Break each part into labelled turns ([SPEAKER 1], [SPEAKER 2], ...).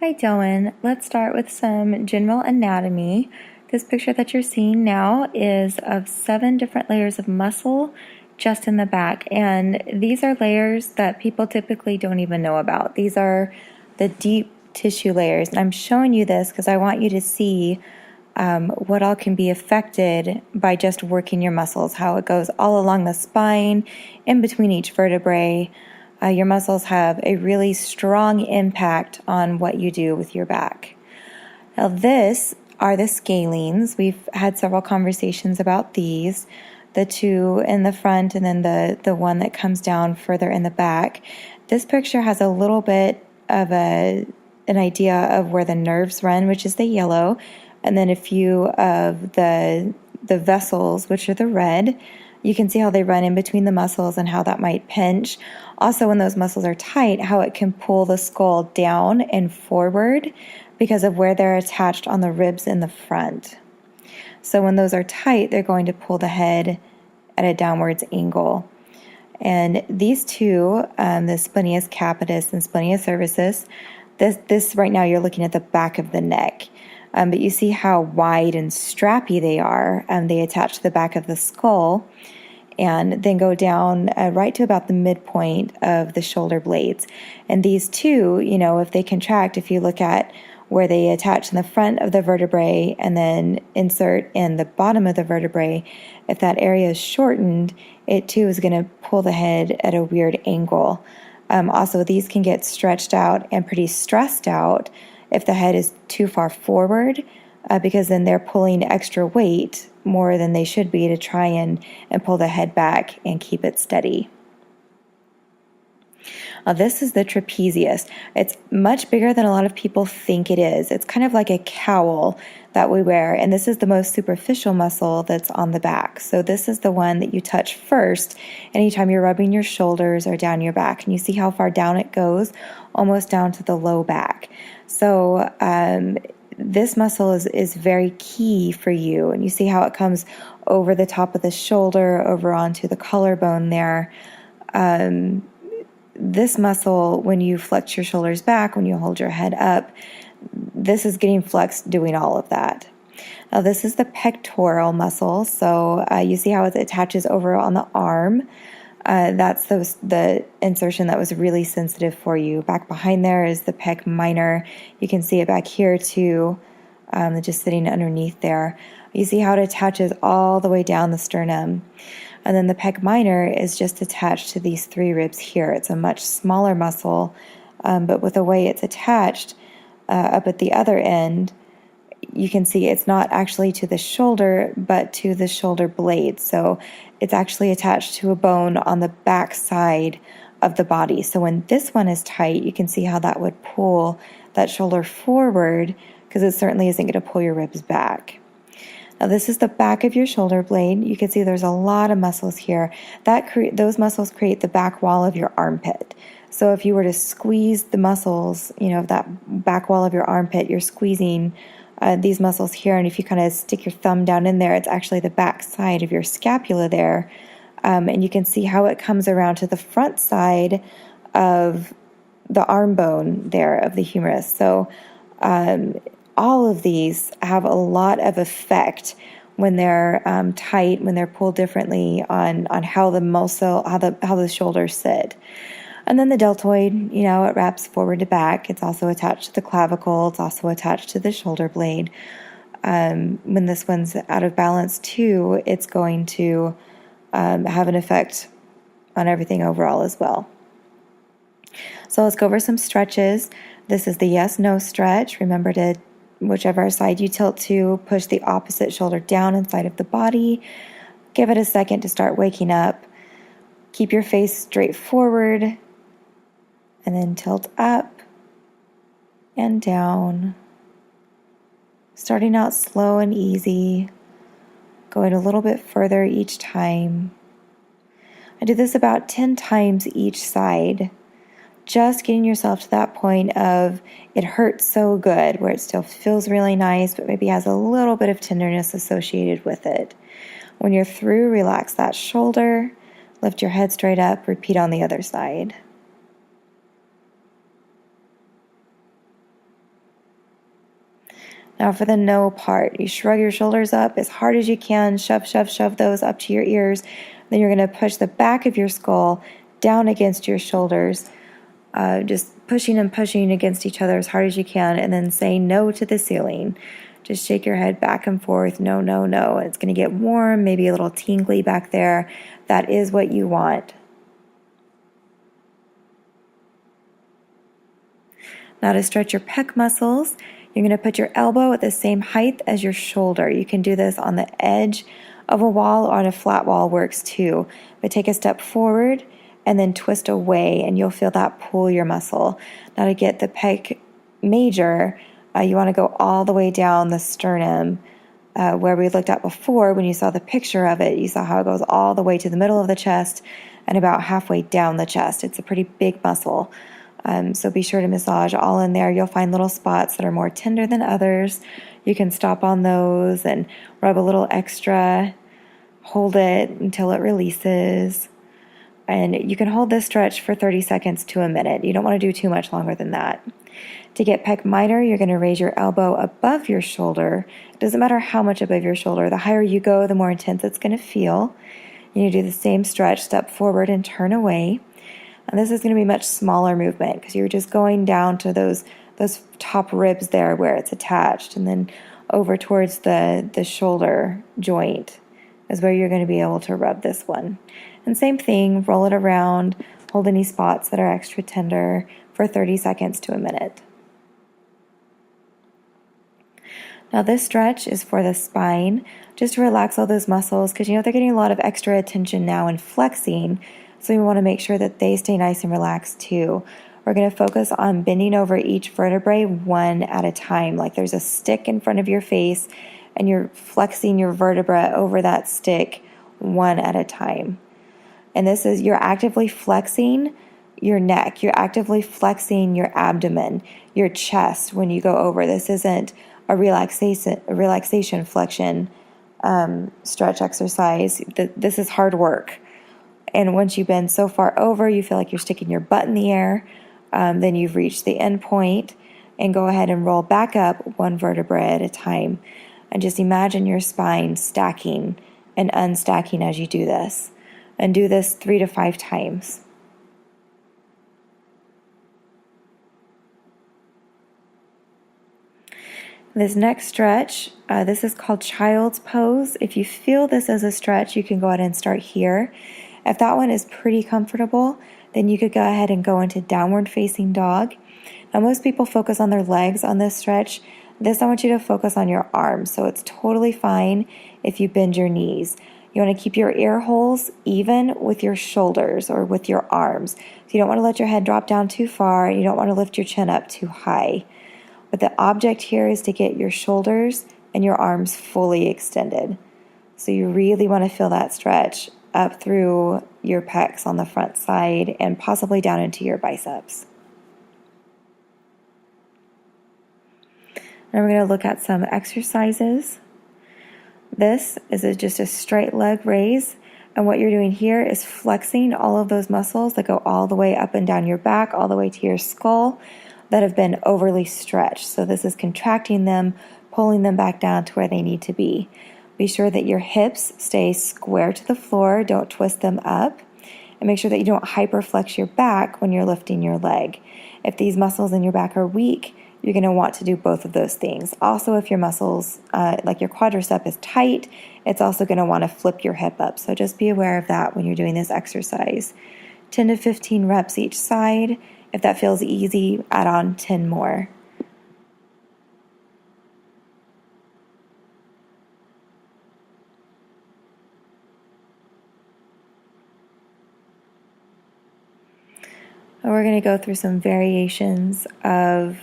[SPEAKER 1] Hi, Delwin. Let's start with some general anatomy. This picture that you're seeing now is of 7 different layers of muscle just in the back. And these are layers that people typically don't even know about. These are the deep tissue layers. And I'm showing you this because I want you to see what all can be affected by just working your muscles, how it goes all along the spine, in between each vertebrae. Your muscles have a really strong impact on what you do with your back. Now, this are the scalenes. We've had several conversations about these, the 2 in the front and then the one that comes down further in the back. This picture has a little bit of an idea of where the nerves run, which is the yellow, and then a few of the vessels, which are the red. You can see how they run in between the muscles and how that might pinch. Also, when those muscles are tight, how it can pull the skull down and forward because of where they're attached on the ribs in the front. So when those are tight, they're going to pull the head at a downwards angle. And these two, the splenius capitis and splenius cervicis, this right now you're looking at the back of the neck. But you see how wide and strappy they are. They attach to the back of the skull and then go down right to about the midpoint of the shoulder blades. And these two, if they contract, if you look at where they attach in the front of the vertebrae and then insert in the bottom of the vertebrae, if that area is shortened, it too is going to pull the head at a weird angle. Also, these can get stretched out and pretty stressed out if the head is too far forward, because then they're pulling extra weight more than they should be to try and pull the head back and keep it steady. This is the trapezius. It's much bigger than a lot of people think it is. It's kind of like a cowl that we wear, and this is the most superficial muscle that's on the back. So this is the one that you touch first anytime you're rubbing your shoulders or down your back, and you see how far down it goes, almost down to the low back. So this muscle is very key for you, and you see how it comes over the top of the shoulder, over onto the collarbone there. This muscle, when you flex your shoulders back, when you hold your head up, this is getting flexed doing all of that. Now, this is the pectoral muscle. So you see how it attaches over on the arm. That's the insertion that was really sensitive for you. Back behind there is the pec minor. You can see it back here too, just sitting underneath there. You see how it attaches all the way down the sternum. And then the pec minor is just attached to these 3 ribs here. It's a much smaller muscle, but with the way it's attached up at the other end, you can see it's not actually to the shoulder, but to the shoulder blade. So it's actually attached to a bone on the back side of the body. So when this one is tight, you can see how that would pull that shoulder forward, because it certainly isn't going to pull your ribs back. Now, this is the back of your shoulder blade. You can see there's a lot of muscles here. Those muscles create the back wall of your armpit. So if you were to squeeze the muscles, of that back wall of your armpit, you're squeezing these muscles here. And if you kind of stick your thumb down in there, it's actually the back side of your scapula there. And you can see how it comes around to the front side of the arm bone there of the humerus. So all of these have a lot of effect when they're tight, when they're pulled differently on how the muscle, how the shoulders sit. And then the deltoid, it wraps forward to back. It's also attached to the clavicle. It's also attached to the shoulder blade. When this one's out of balance too, it's going to have an effect on everything overall as well. So let's go over some stretches. This is the yes-no stretch. Remember to, whichever side you tilt to, push the opposite shoulder down inside of the body. Give it a second to start waking up. Keep your face straight forward, and then tilt up and down. Starting out slow and easy, going a little bit further each time. I do this about 10 times each side. Just getting yourself to that point of it hurts so good, where it still feels really nice, but maybe has a little bit of tenderness associated with it. When you're through, relax that shoulder, lift your head straight up, repeat on the other side. Now for the no part, you shrug your shoulders up as hard as you can, shove, shove, shove those up to your ears. Then you're going to push the back of your skull down against your shoulders, just pushing and pushing against each other as hard as you can, and then say no to the ceiling. Just shake your head back and forth, no, no, no. It's going to get warm, maybe a little tingly back there. That is what you want. Now to stretch your pec muscles, you're going to put your elbow at the same height as your shoulder. You can do this on the edge of a wall or on a flat wall works too. But take a step forward and then twist away, and you'll feel that pull your muscle. Now to get the pec major, you want to go all the way down the sternum, where we looked at before. When you saw the picture of it, you saw how it goes all the way to the middle of the chest and about halfway down the chest. It's a pretty big muscle. So be sure to massage all in there. You'll find little spots that are more tender than others. You can stop on those and rub a little extra, hold it until it releases. And you can hold this stretch for 30 seconds to a minute. You don't want to do too much longer than that. To get pec minor, you're going to raise your elbow above your shoulder. It doesn't matter how much above your shoulder. The higher you go, the more intense it's going to feel. You do the same stretch, step forward and turn away. And this is going to be a much smaller movement because you're just going down to those top ribs there where it's attached, and then over towards the shoulder joint is where you're going to be able to rub this one. And same thing, roll it around, hold any spots that are extra tender for 30 seconds to a minute. Now this stretch is for the spine, just to relax all those muscles because they're getting a lot of extra attention now and flexing. So we want to make sure that they stay nice and relaxed too. We're going to focus on bending over each vertebrae one at a time. Like there's a stick in front of your face and you're flexing your vertebra over that stick one at a time. And this is, you're actively flexing your neck. You're actively flexing your abdomen, your chest when you go over. This isn't a relaxation flexion stretch exercise. This is hard work. And once you bend so far over, you feel like you're sticking your butt in the air, then you've reached the end point, and go ahead and roll back up one vertebra at a time. And just imagine your spine stacking and unstacking as you do this. And do this 3 to 5 times. This next stretch, this is called child's pose. If you feel this as a stretch, you can go ahead and start here. If that one is pretty comfortable, then you could go ahead and go into downward facing dog. Now most people focus on their legs on this stretch. This, I want you to focus on your arms. So it's totally fine if you bend your knees. You want to keep your ear holes even with your shoulders or with your arms. So you don't want to let your head drop down too far. You don't want to lift your chin up too high. But the object here is to get your shoulders and your arms fully extended. So you really want to feel that stretch up through your pecs on the front side and possibly down into your biceps. Now we're going to look at some exercises. This is just a straight leg raise, and what you're doing here is flexing all of those muscles that go all the way up and down your back, all the way to your skull, that have been overly stretched. So this is contracting them, pulling them back down to where they need to be. Be sure that your hips stay square to the floor, don't twist them up, and make sure that you don't hyperflex your back when you're lifting your leg. If these muscles in your back are weak, you're going to want to do both of those things. Also, if your muscles, like your quadricep is tight, it's also going to want to flip your hip up. So just be aware of that when you're doing this exercise. 10 to 15 reps each side. If that feels easy, add on 10 more. We're going to go through some variations of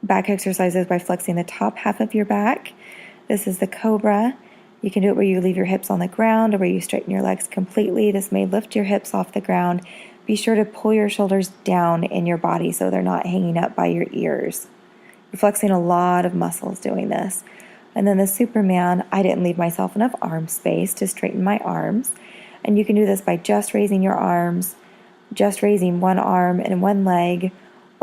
[SPEAKER 1] back exercises by flexing the top half of your back. This is the cobra. You can do it where you leave your hips on the ground or where you straighten your legs completely. This may lift your hips off the ground. Be sure to pull your shoulders down in your body so they're not hanging up by your ears. You're flexing a lot of muscles doing this. And then the Superman, I didn't leave myself enough arm space to straighten my arms. And you can do this by just raising your arms, just raising one arm and one leg,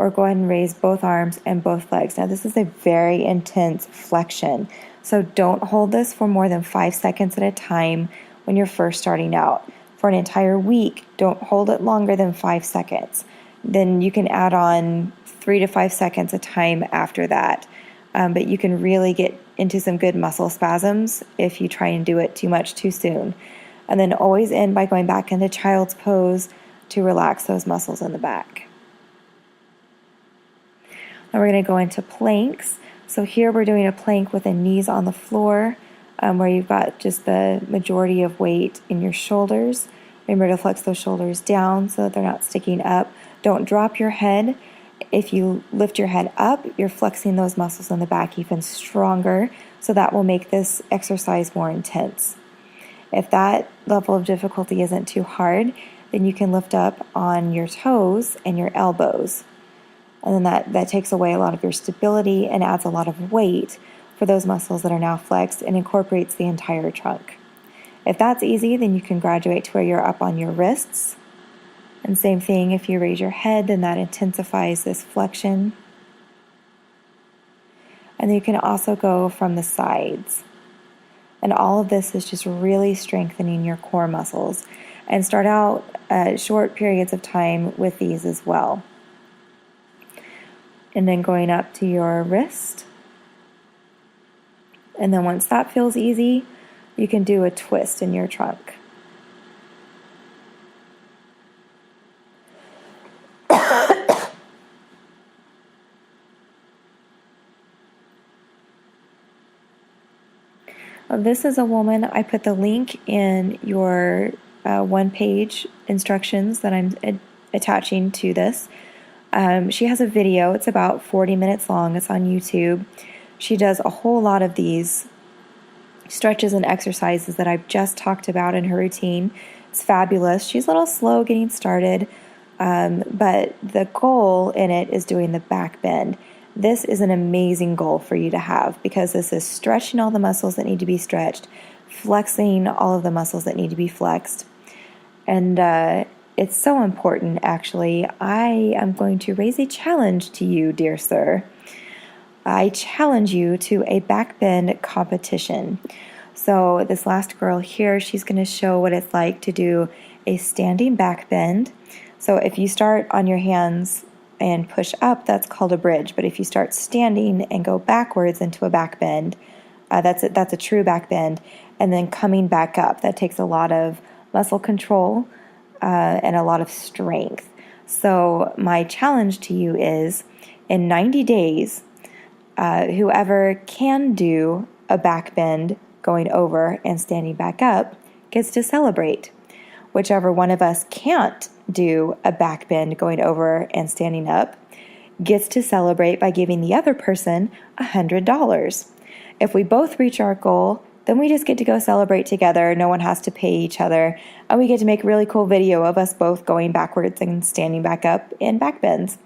[SPEAKER 1] or go ahead and raise both arms and both legs. Now, this is a very intense flexion, so don't hold this for more than 5 seconds at a time when you're first starting out. For an entire week, don't hold it longer than 5 seconds. Then you can add on 3 to 5 seconds a time after that. But you can really get into some good muscle spasms if you try and do it too much too soon. And then always end by going back into child's pose to relax those muscles in the back. Now we're going to go into planks. So here we're doing a plank with the knees on the floor, where you've got just the majority of weight in your shoulders. Remember to flex those shoulders down so that they're not sticking up. Don't drop your head. If you lift your head up, you're flexing those muscles in the back even stronger, so that will make this exercise more intense. If that level of difficulty isn't too hard, then you can lift up on your toes and your elbows. And then that takes away a lot of your stability and adds a lot of weight for those muscles that are now flexed and incorporates the entire trunk. If that's easy, then you can graduate to where you're up on your wrists. And same thing, if you raise your head, then that intensifies this flexion. And then you can also go from the sides. And all of this is just really strengthening your core muscles. And start out short periods of time with these as well. And then going up to your wrist. And then once that feels easy, you can do a twist in your trunk. This is a woman. I put the link in your one-page instructions that I'm attaching to this. She has a video. It's about 40 minutes long. It's on YouTube. She does a whole lot of these stretches and exercises that I've just talked about in her routine. It's fabulous. She's a little slow getting started, but the goal in it is doing the back bend. This is an amazing goal for you to have because this is stretching all the muscles that need to be stretched, flexing all of the muscles that need to be flexed. And it's so important, actually. I am going to raise a challenge to you, dear sir. I challenge you to a back bend competition. So this last girl here, she's going to show what it's like to do a standing back bend. So if you start on your hands and push up, that's called a bridge. But if you start standing and go backwards into a back bend, that's a true back bend. And then coming back up, that takes a lot of muscle control and a lot of strength. So my challenge to you is, in 90 days, whoever can do a back bend going over and standing back up gets to celebrate. Whichever one of us can't do a back bend going over and standing up gets to celebrate by giving the other person $100. If we both reach our goal, then we just get to go celebrate together. No one has to pay each other. And we get to make a really cool video of us both going backwards and standing back up in back bends.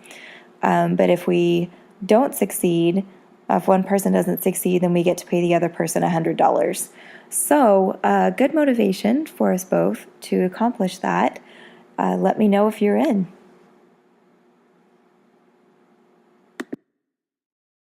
[SPEAKER 1] But if we don't succeed, if one person doesn't succeed, then we get to pay the other person $100. So good motivation for us both to accomplish that. Let me know if you're in.